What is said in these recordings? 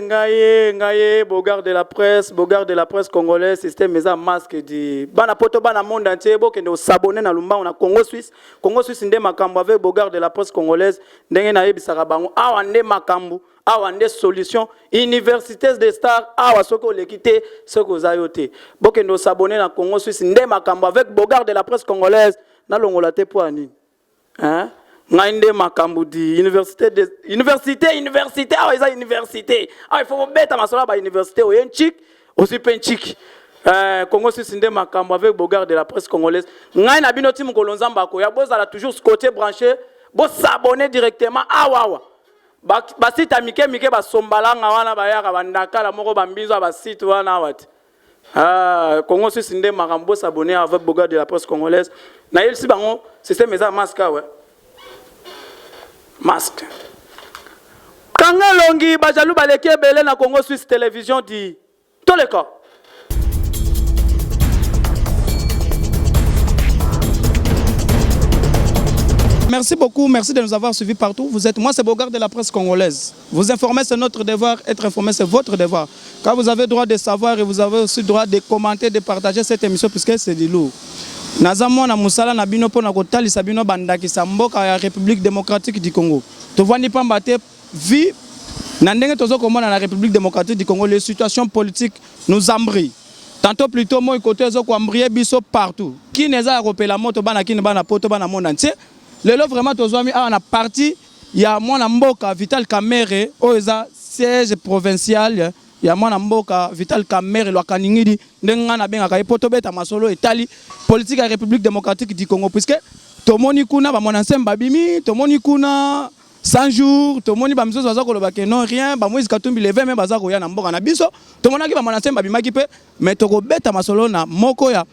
Ngaye, Bogard de la presse congolaise, système mesa masque di. Bana poto bana monde entier, bo kende s'abonner na lumba on a Congo Suisse ndé makambo avec Bogard de la presse congolaise, ndenge na yebisaka bango, awa ndé makambo, awa ndé solution, universités des stars, awa soko lekité, soko zayote. Bo kende s'abonner na Congo Suisse ndé makambo avec Bogard de la presse congolaise, na longola te po ani. Hein? Ngainde makambu di université ah eza université ah il faut beta masola ba université o yenchik aussi penchik Congo Suisse ndé makambu avec Bogard de la presse congolaise ngai na bino timu kolonzamba ko ya bozala toujours ce côté branché bo s'abonner directement awawa ba site amike ba sombalanga wana ba yaka bandaka la moko bambizo ba site wana wat Congo Suisse ndé makambu s'abonner avec Bogard de la presse congolaise na yelsi bango système eza masque ouais masque. Kanga longi bajalou baleke belé na Congo Suisse télévision dit tous les cas. Merci beaucoup, merci de nous avoir suivis partout. Moi c'est Bogard de la presse congolaise. Vous informer c'est notre devoir, être informé c'est votre devoir. Car vous avez droit de savoir et vous avez aussi droit de commenter, de partager cette émission puisque c'est du lourd. Nazamo na musala na bino pona kotali sabino bandaki samboka ya République démocratique du Congo. Tovandi pamba te vie na ndenge tozo komona na République démocratique du Congo les situations politiques nous embrient. Tantôt plutôt moi côté zo ko embrier biso partout. Qui neza ropela moto bana kini bana poto bana monde entier. Lelo vraiment tozo mi a na parti ya mwana mboka Vital Kamerhe oza siège provincial ya mwana mboka Vital Kamerhe lo kaningidi ndenga na benga kai poto beta masolo etali politique ya République démocratique du Congo puisque tomoni kuna ba mwana nsemba bimi tomoni kuna 100 jours tomoni ba mzozo bazako lo ba non rien ba Moïse Katumbi le 20 même bazako ya na mboka na biso tomonaki ba mwana nsemba bimaki pe mais toko beta masolo na moko ya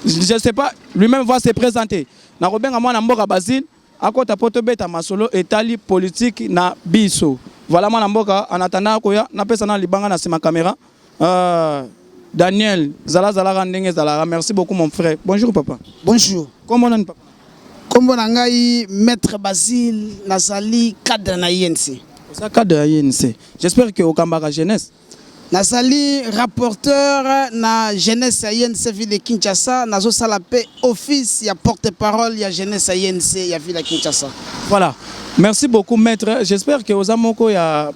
je sais pas lui-même va se présenter na robenga mwana mboka Basile akota poto beta masolo etali politique na biso. Voilà mon amboka en attendant koya na pesa na libanga na sima caméra. Daniel Zala Randenge Zala. Merci beaucoup mon frère. Bonjour papa. Bonjour. Comment on papa? Comment ngai maître Basile Nasali cadre na INC. Ça cadre na INC. J'espère que au Kambara jeunesse. Nasali rapporteur na jeunesse à INC ville de Kinshasa nazo sala pe office ya porte-parole ya jeunesse à INC ya ville de Kinshasa. Voilà. Merci beaucoup maître. J'espère que aux amoko ya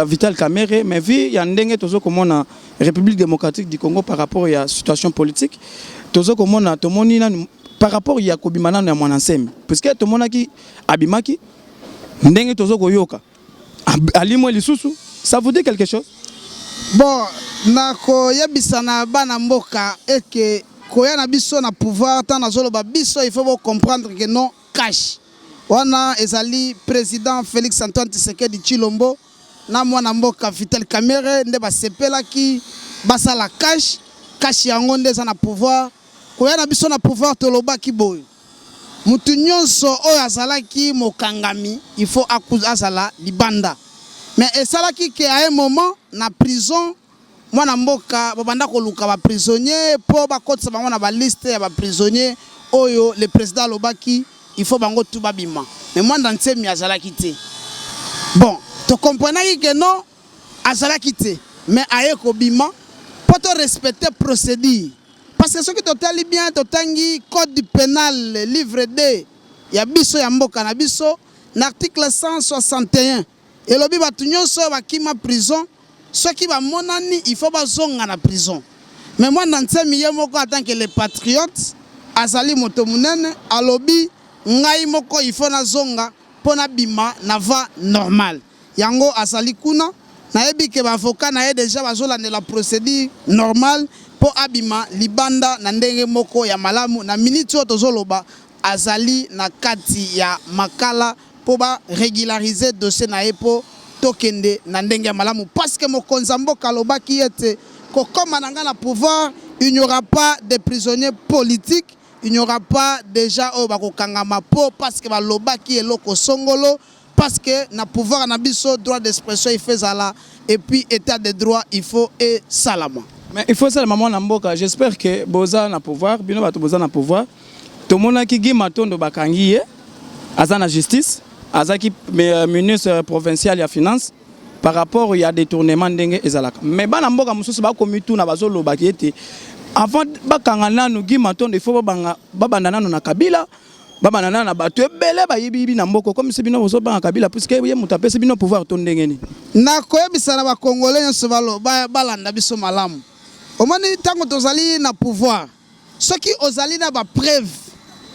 Vital Kamerhe mais vu ya ndenge tozo komona République démocratique du Congo par rapport à situation politique tozo komona tomoni na par rapport ya kobimana na mwana nsemi puisque tomona ki abimaki ndenge tozo koyoka alimo lisusu ça vous dit quelque chose? Bon nako yebisana bana mboka et que koya na biso na pouvoir tant na zolo ba biso il faut comprendre que non cash. Wana ezali président Félix Antoine Tshisekedi Tshilombo na mwana mboka Vital Kamerhe nde basepela ki basala cash yango nde za na pouvoir koya na biso na pouvoir toloba ki boy mutu nyonso oyo azalaki mokangami il faut azala libanda mais esalaki ke à un moment na prison mwana mboka babanda koluka ba prisonnier po bakotisa bango na ba liste ya ba prisonnier oyo le président lobaki il faut bango tout babima mais moi dans nsemi azala quitté bon to comprenez que non azala quitté mais aye ko bima pour te respecter procédure parce que ce qui totali bien totangi code du pénal livre 2 ya biso ya mboka na biso l'article 161 et lobi batu nyonso bakima prison ceux qui va monani il faut bazonga na prison mais moi dans nsemi yemoko en tant que les patriotes azali moto munene alobi ngai moko il faut na zonga pona bima na va normal yango asali kuna na yebi ke ba avocat na ye déjà bazola ne la procédure normale po abima libanda na ndenge moko ya malamu na minute tozoloba azali na kati ya makala po ba régulariser dossier na epo tokende na ndenge ya malamu parce que mokonza mboka lobaki ete ko comme na pouvoir il n'y aura pas de prisonniers politiques. Il n'y aura pas déjà au bakokangama po parce que baloba qui est loko songolo parce que na pouvoir na biso droit d'expression il fait ça et puis état de droit il faut et salama. Mais il faut ça maman na mboka j'espère que boza na pouvoir bino bato boza na pouvoir to mona ki gi matondo bakangiye aza na justice azaki ministre provincial ya finance par rapport il y a détournement ndenge ezalaka mais bana mboka mususu ba komitu na bazolo ba kiete avant bakanga nanu Guy Matondo il faut babanda nanu na Kabila babanda na bato ebele ba yibi na mboko comme c'est bino bozo ba Kabila puisque ye mutape c'est bino pouvoir to ndenge ni na koyebisa na ba congolais nyonso balanda biso malamu omoni tango tozali na pouvoir soki ozali na ba preuve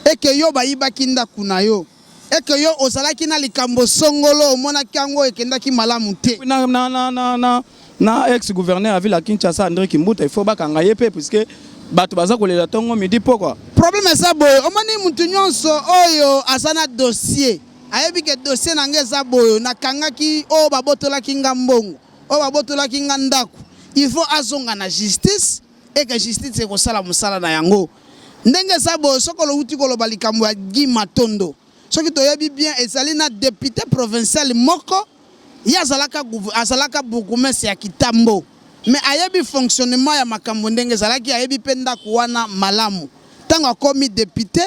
et que yo ba yibaki ndaku na yo et que yo ozalaki na likambo songolo omonaki yango ekendaki malamu te na ex-gouverneur à Ville Kinshasa André Kimbuta il faut bakanga ye pe puisque bato baza kolela tongo midi pourquoi problème eza boyo omoni mutu nyonso oyo azana dossier ayebi ke dossier na ngeza boyo nakangaki o babotolaki nga mbongo o babotolaki nga ndaku il faut azonga na justice et que justice ekosala mosala na yango ndenge eza boyo sokolo uti koloba likambo ya Guy Matondo soki toyebi bien ezali na député provincial moko ya azalaka bourgmestre ya Kitambo mais ayebi fonctionnement ya makambo ndenge ezalaki ayebi pe ndako wana malamu tango akomi député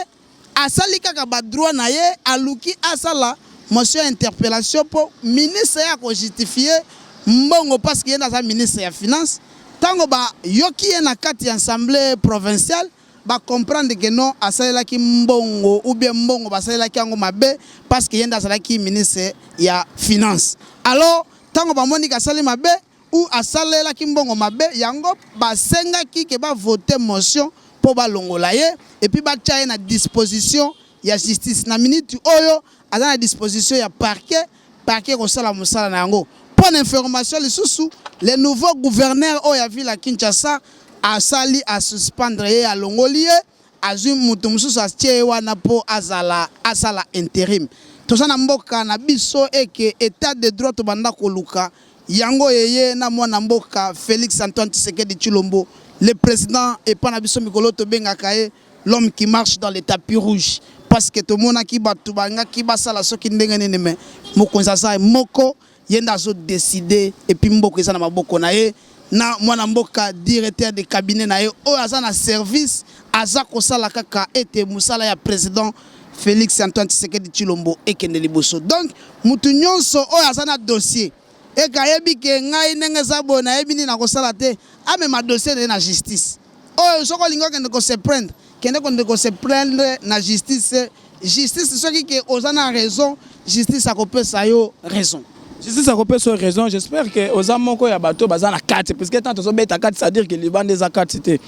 asali kaka ba droit na ye aluki asala motion interpellation pour ministre ya ko justifier mbongo parce que ye na ministre ya finance tango ba yoki ye na kati ya assemblée provinciale ba comprendre que non asalelaki mbongo ou bien mbongo basalelaki yango mabe parce que yenda asalaki ministre ya finance alors tango ba moni ka sali mabe ou asalelaki mbongo mabe yango basengaki ke ba voter motion pour ba longola ye et puis ba tia na disposition ya justice na minute oyo aza na disposition ya parquet ko sala mosala na yango pour information lisusu le nouveau gouverneur oyo ya ville à Kinshasa asali a suspendre ye a longoli ye azui mutu mususu atie wana po asala intérim toza na mboka na biso eke état de droit to banda koluka yango yeye na mwana mboka Félix Antoine Tshisekedi Tshilombo le président et pas na biso mikolo to bengaka ye l'homme qui marche dans les tapis rouges parce que to mona ki batu banga ki basala soki ndenge nene me mokonzi asa moko yenda zo décider et puis mboko eza na maboko na ye na mwana mboka directeur de cabinet na ye o aza na service aza kosala kaka ete musala ya président Félix Antoine Tshisekedi Tshilombo ekende liboso donc mutu nyonso o aza na dossier e ka yebi ke ngai ndenge za bo na yebi ni na kosala te ame ma dossier na justice o soko lingo kende ko se prendre na justice soki ke ozana raison justice akopesa yo raison. Justice a coupé sur raison. J'espère que aux amoko ya bateau bazan la carte parce que tant que bête à carte ça dire que les bandes des cartes c'était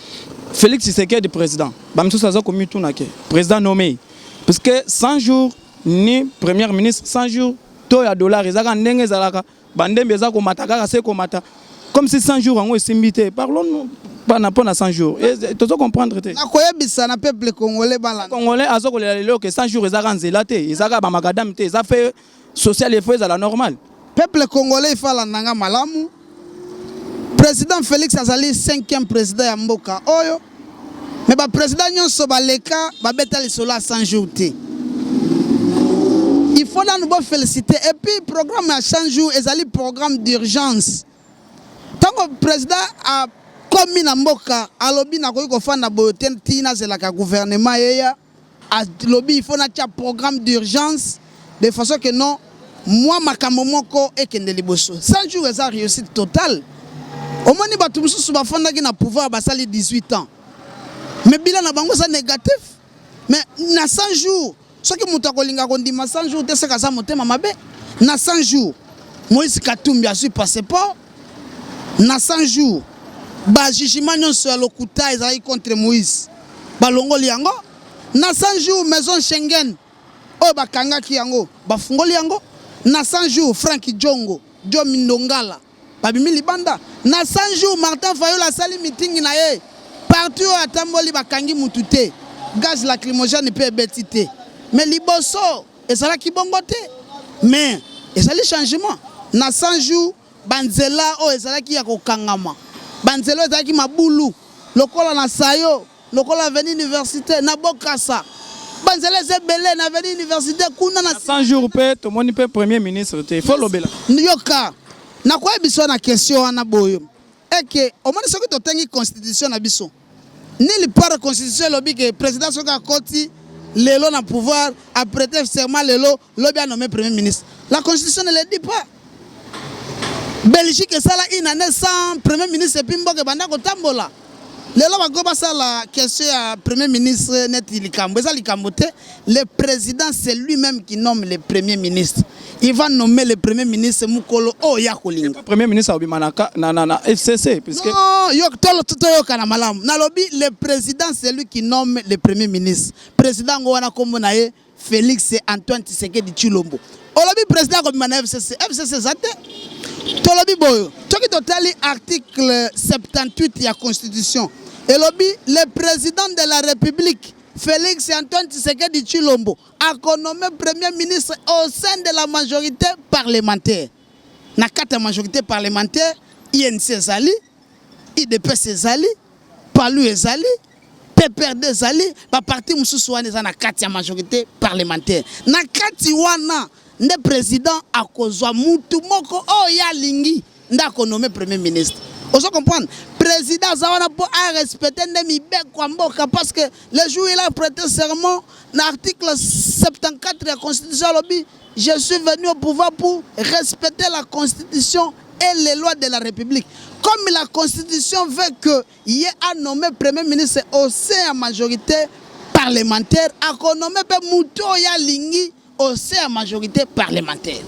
Félix Tshisekedi président. Bamsou ça comme tout naké président nommé parce que 100 jours ni premier ministre 100 jours to ya dollar ezaka ndenge zalaka bandembe za ko mataka se ko mata comme si 100 jours en simbité parlons pas na 100 jours et tu dois comprendre te na koyebisa na peuple congolais bala congolais azoko le que 100 jours ezaka nzela te ezaka ba makadam te ça fait social et fait à la normale. Peuple congolais il fala nanga malamu président Félix azali 5e président ya mboka oyo mais ba président nyonso baleka ba betali solo à 100 jours te il faut là nous féliciter et puis programme à 100 jours ezali programme d'urgence tango président a commis na mboka alobi na ko fanda boyote tina zelaka gouvernement yeya a lobby il faut na tia programme d'urgence de façon que non moi makambo moko ekende liboso 100 jours eza réussite totale omoni batu mususu bafandaki na pouvoir basali 18 ans mais bilan na bango ça négatif mais na 100 jours soki mutu akolinga kondima 100 jours te seka za motema mabe na 100 jours Moïse Katumbi a su passeport na 100 jours ba jugement nyonso ya lokuta ezali contre Moïse balongoli yango na 100 jours maison Schengen o bakangaki yango bafungoli yango na 100 jours Frank Djongo Jomi Ndongala babimi libanda na 100 jours Martin Fayola sali meeting na ye partout atamboli bakangi mutu te gaz lacrymogène pe beti te mais liboso ezala ki bongo te mais ezali changement na 100 jours banzela o ezala ki ya kokangama banzela ezala ki mabulu lokola na sayo lokola veni université na bokasa banzela zebele na veni université kuna na 100 jours pe to moni pe premier ministre te faut lobela yoka na kwa biso na question wana boyo eke omoni soki to tengi constitution na biso ni li para constitution lobi ke président soka koti Lelo na pouvoir, a prêté serment Lelo, l'obé a nommé Premier ministre. La Constitution ne le dit pas. Belgique, ça là, une année sans Premier ministre, et puis Mboke Bandako Tambola. Lelo va goba ça la question à Premier ministre Neti Likambo. Le président, c'est lui-même qui nomme le Premier ministre. Il va nommer le Premier ministre Mukolo Oyakolinga. Le Premier ministre Obimanaka, na FCC. Puisque... Non, le président, c'est lui qui nomme le Premier ministre. Président Ngouana Komonaye, Félix Antoine Tshisekedi Tshilombo. Olobi président comme FCC. FCC, ça Tolobi Boyo. Tu as article 78 de la Constitution. Et le président de la République, Félix Antoine Tshisekedi Tshilombo, a nommé Premier ministre au sein de la majorité parlementaire. Dans 4 majorité parlementaire, INC Zali, IDP Zali, Palu Zali, PPRD Zali, ba parti Moussouane dans 4 majorité parlementaire. Dans 4 wana, le président a kozwa mutu moko oya lingi ndako nommé Premier ministre. Vous comprenez? Président Zawana a respecté Mboka parce que le jour où il a prêté serment, l'article 74 de la Constitution, je suis venu au pouvoir pour respecter la Constitution et les lois de la République. Comme la Constitution veut qu'il y ait un nommé Premier ministre au sein de la majorité parlementaire, a nommé Mouto Yalingi au sein de la majorité parlementaire.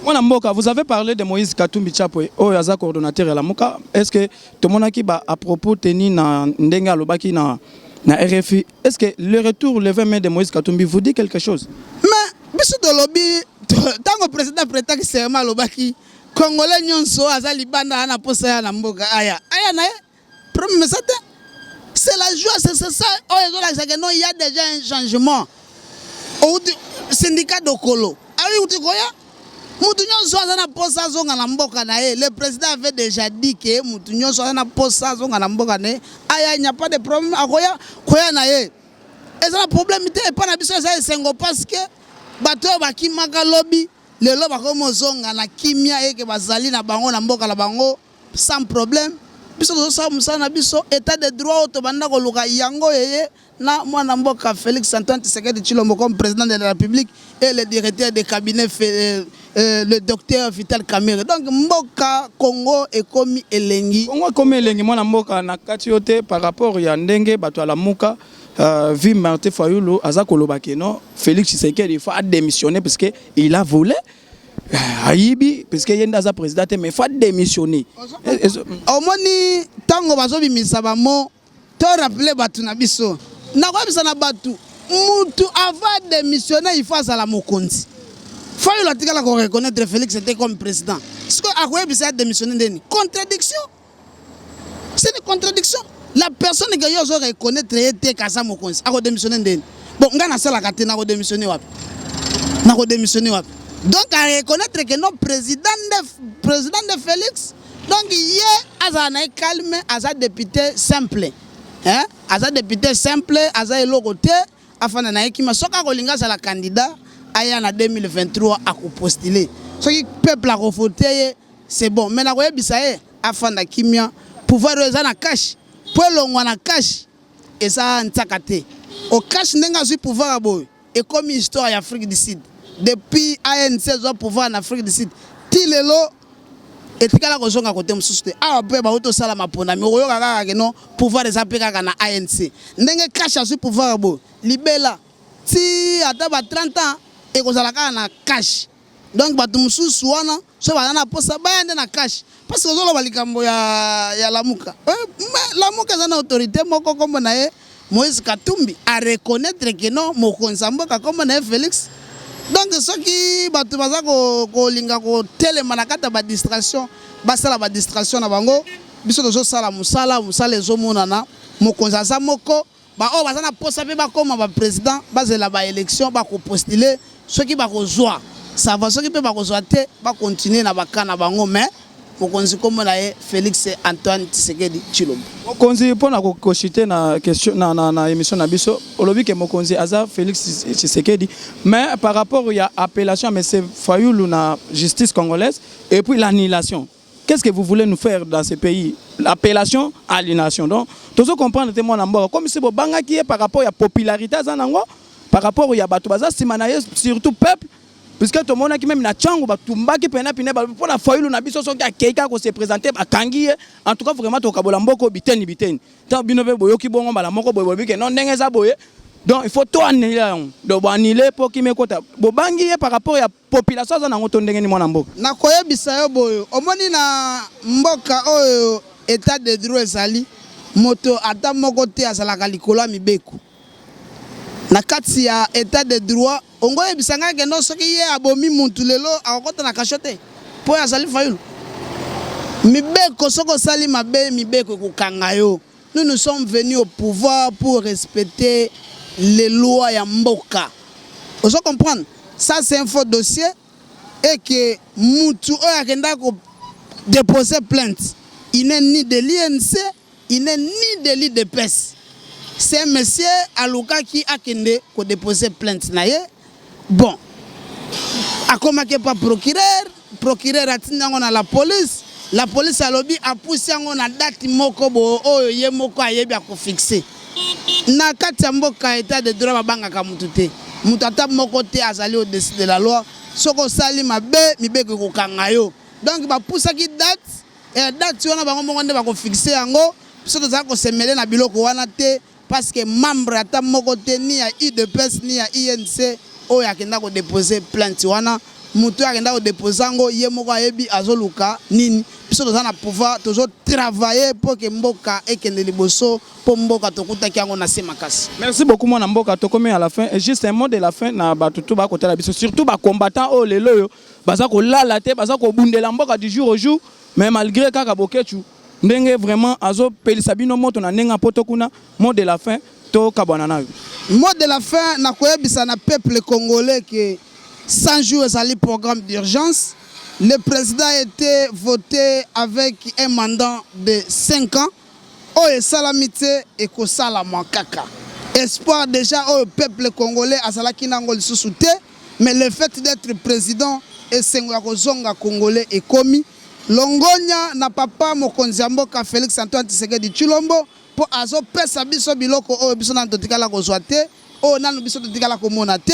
Vous avez parlé de Moïse Katumbi Tchapoe, coordonnateur de la Mouka. Est-ce que tout le monde qui à propos tenu na Ndenga Lobaki na RFI, est-ce que le retour le 20 mai de Moïse Katumbi vous dit quelque chose? Mais biso de lobby tant que président prêta serment Lobaki Congolais nyonso azali banda ana posa ya na mboka aya na premier message. C'est la joie, c'est ça. Il y a déjà un changement. Au syndicat de Kolo. Le président avait déjà dit que il n'y a pas de problème. Et c'est le problème parce que bato baki maka lobby le loba comme zonga na kimia et que bazali na bango na mboka la bango sans problème. Biso ça musana biso état de droit auto banda ko luka yango yeye na mwana mboka Félix Antoine Tshisekedi Tshilombo comme président de la République et le directeur de cabinet le docteur Vital Kamerhe. Donc mboka Congo est comme elengi. Congo comme elengi mwana mboka na kati yote par rapport ya ndenge bato ala muka vu Martin Fayulu azako lobake non Félix Tshisekedi il faut démissionner parce que il a volé. Ayibi parce que yenda za président mais il faut démissionner. Au moni tango bazobi misabamo to rappeler batu na biso. Na kwa bisa na batu mutu avant démissionner il faut à la mokonzi. Fayulu atikala ko reconnaître Félix était comme président. Ce que akoye bisa démissionner ndeni contradiction. C'est une contradiction. La personne qui a reconnaître était kasa mokonzi ako démissionner ndeni. Bon ngana sala katena ko démissionner wapi. Na ko démissionner wapi. Donc à reconnaître que non président de Félix, donc il est à calme, à député simple, hein, à député simple, à l'autre afin de naïki ma soka kolinga c'est la candidat aya na 2023 à postuler. Ce qui peuple a voté c'est bon. Mais na koye bisaye afin de kimia pouvoir reza na cash, pour longwa na cash et ça ntakate. Au cash nenga zu pouvoir abo et comme histoire ya Afrique du Sud. Depuis ANC au pouvoir en Afrique du Sud, Tilelo et Tikala Kozonga côté Moussouste. Ah, peu ba auto sala mapona, mais oyo kaka ke non pouvoir des apeka na ANC. Ndenge cash sur pouvoir bo. Libela si ata ba 30 ans et kozala kaka na cash. Donc batu Moussouste wana so ba na posa ba yande na cash. Parce que ozolo balikambo ya Lamuka. Lamuka za na autorité moko comme na ye Moïse Katumbi à reconnaître que non mokonzamboka comme na Félix. Donc ceux qui batu baza ko linga ko telemanakata ba distraction basala ba distraction na bango biso tozo sala musala ezomona na mokonza za moko ba o baza na posa pe ba koma ba président bazela ba élection ba ko postuler ceux qui ba ko joie ça va ceux qui pe ba ko joie te ba continuer na bakana bango mais mokonzi comme na Félix Antoine Tshisekedi Tshilombo. Mokonzi pona ko kochiter na question na émission na biso olobi ke mokonzi aza Félix Tshisekedi mais par rapport il y a appellation mais c'est Fayulu na justice congolaise et puis l'annulation. Qu'est-ce que vous voulez nous faire dans ce pays? L'appellation à l'annulation. Donc tous comprendre témoin na mboka comme c'est banga qui est par rapport à popularité za nango par rapport à bato baza simanaye surtout peuple puisque tout le monde qui même na chango batumbaki pena pina pour la foilu na biso soki akeka ko se présenter bakangi en tout cas vraiment to kabola mboko biteni tant bino be boyoki bongo bala moko boye boye non ndenge za boye donc il faut tout annuler donc annuler pour qui me kota bobangi par rapport à population za na ngoto ndenge ni mwana mboka na koyebisa yo boyo omoni na mboka oyo état de droit ezali moto ata moko te azalaka likolo ya mibeko na kati ya état de droit ongo yebisanga ke no soki ye abomi muntu lelo akokota na kasho te po azali fayulu mibeko soko sali mabe mibeko kokanga yo. Nous sommes venus au pouvoir pour respecter les lois ya mboka. Vous comprenez? Ça c'est un faux dossier et que mutu oyo akenda ko déposer plainte. Il n'est ni de l'INC, il n'est ni de l'IDPS. C'est un monsieur Aluka qui a ko déposer plainte na ye. Bon. Akomake pas procureur atinango na la police a lobby a poussé yango na date moko bo oyo ye moko ayebi a ko fixer. Na kati ya mboka état de droit babanga ka mutu te. Mutu ata moko te azali au-dessus de la loi. Soko sali mabe mibeko ko kanga yo. Donc ba poussa ki date et date wana bango moko nde ba ko fixer yango. Biso to za ko semele na biloko wana te parce que membre ata moko te ni ya IDPS ni ya INC oyo akenda ko déposer plainte wana. Mutu akenda ko déposer yango ye moko ayebi azoluka nini. Biso to za na pouvoir toujours travailler pour que mboka ekende liboso pour mboka tokuta ki yango na semakasi. Merci beaucoup mon mboka tokomi à la fin et juste un mot de la fin na batutu ba côté la biso surtout ba combattant o lelo yo baza ko lala te baza ko bundela mboka du jour au jour mais malgré kaka bokechu ndenge vraiment azo pelisa bino moto na nenga poto kuna mot de la fin to kabwana na yo. Mot de la fin na koyebisa na peuple congolais que 100 jours ezali programme d'urgence. Le président a été voté avec un mandat de 5 ans. Oh, et salamité et ko salama kaka. Espoir déjà au peuple congolais à salaki nangol sousouté, mais le fait d'être président et sengoya kozonga congolais est commis. Longonya na papa mokonzi mboka Félix Antoine Tshisekedi Tshilombo pour azo pesa biso biloko o biso na totikala kozwa te, o nanu biso totikala komona te.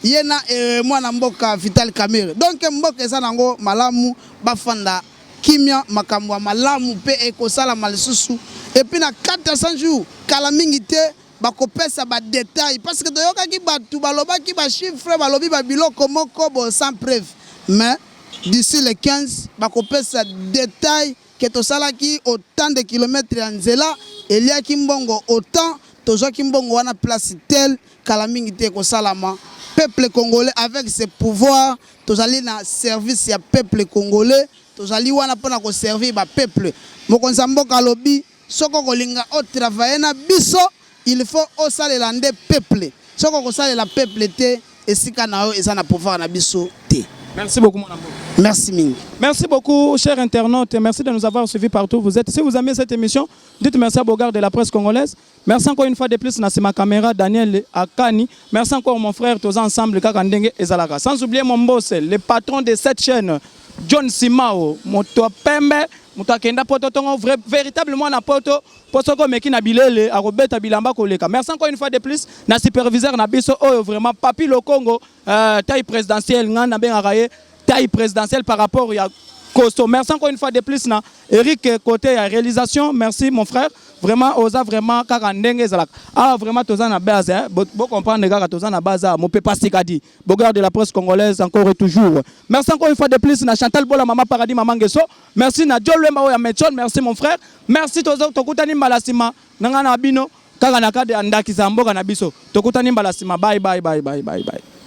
Yena mwana mboka Vital Kamerhe. Donc mboka eza nango malamu bafanda kimia makambo malamu pe ekosala malisusu. Et puis na 400 jours kala mingi te bakopesa ba détail parce que toyoka ki batu baloba ki ba chiffre balobi ba biloko moko bo sans preuve. Mais d'ici le 15 bakopesa détail que tosala ki autant de kilomètres en nzela elia ki mbongo autant tozo ki mbongo wana place tel kala mingi te kosalama. Peuple congolais avec ses pouvoirs, tous allés dans service ya peuple congolais, tous allés wana pona ko servir ba peuple. Mokonza mboka lobi, soko kolinga o travailler na biso, il faut o salela nde peuple. Soko ko salela peuple te, esika na yo eza na pouvoir na biso te. Merci beaucoup mon amour. Merci Mingi. Merci beaucoup chers internautes, merci de nous avoir suivis partout vous êtes. Si vous aimez cette émission, dites merci à Bogarde de la presse congolaise. Merci encore une fois de plus à ma caméra Daniel Akani. Merci encore mon frère tous ensemble Kakandenge et Zalaka. Sans oublier mon boss, le patron de cette chaîne, John Simao, moto pembe, moto akenda poto tongo véritablement na poto posoko meki na bilele akobeta bilamba koleka. Merci encore une fois de plus na superviseur na biso oyo vraiment papi le Congo taille présidentielle ngana bengaraye taille présidentielle par rapport à Costo. Merci encore une fois de plus na Eric côté à réalisation. Merci mon frère. Vraiment oza vraiment kaka ndenge ezalaka. Ah vraiment toza na base hein. Bo comprendre kaka toza na base mo peut pas sikadi. Bogarde de la presse congolaise encore et toujours. Merci encore une fois de plus na Chantal Bola Mama Paradis Mama Ngeso. Merci na Jolwemba Oya Metchon. Merci mon frère. Merci toza tokutani mbalasima nanga na bino kaka na kade andaki za mboka na biso. Tokutani mbalasima. Bye bye bye bye bye bye.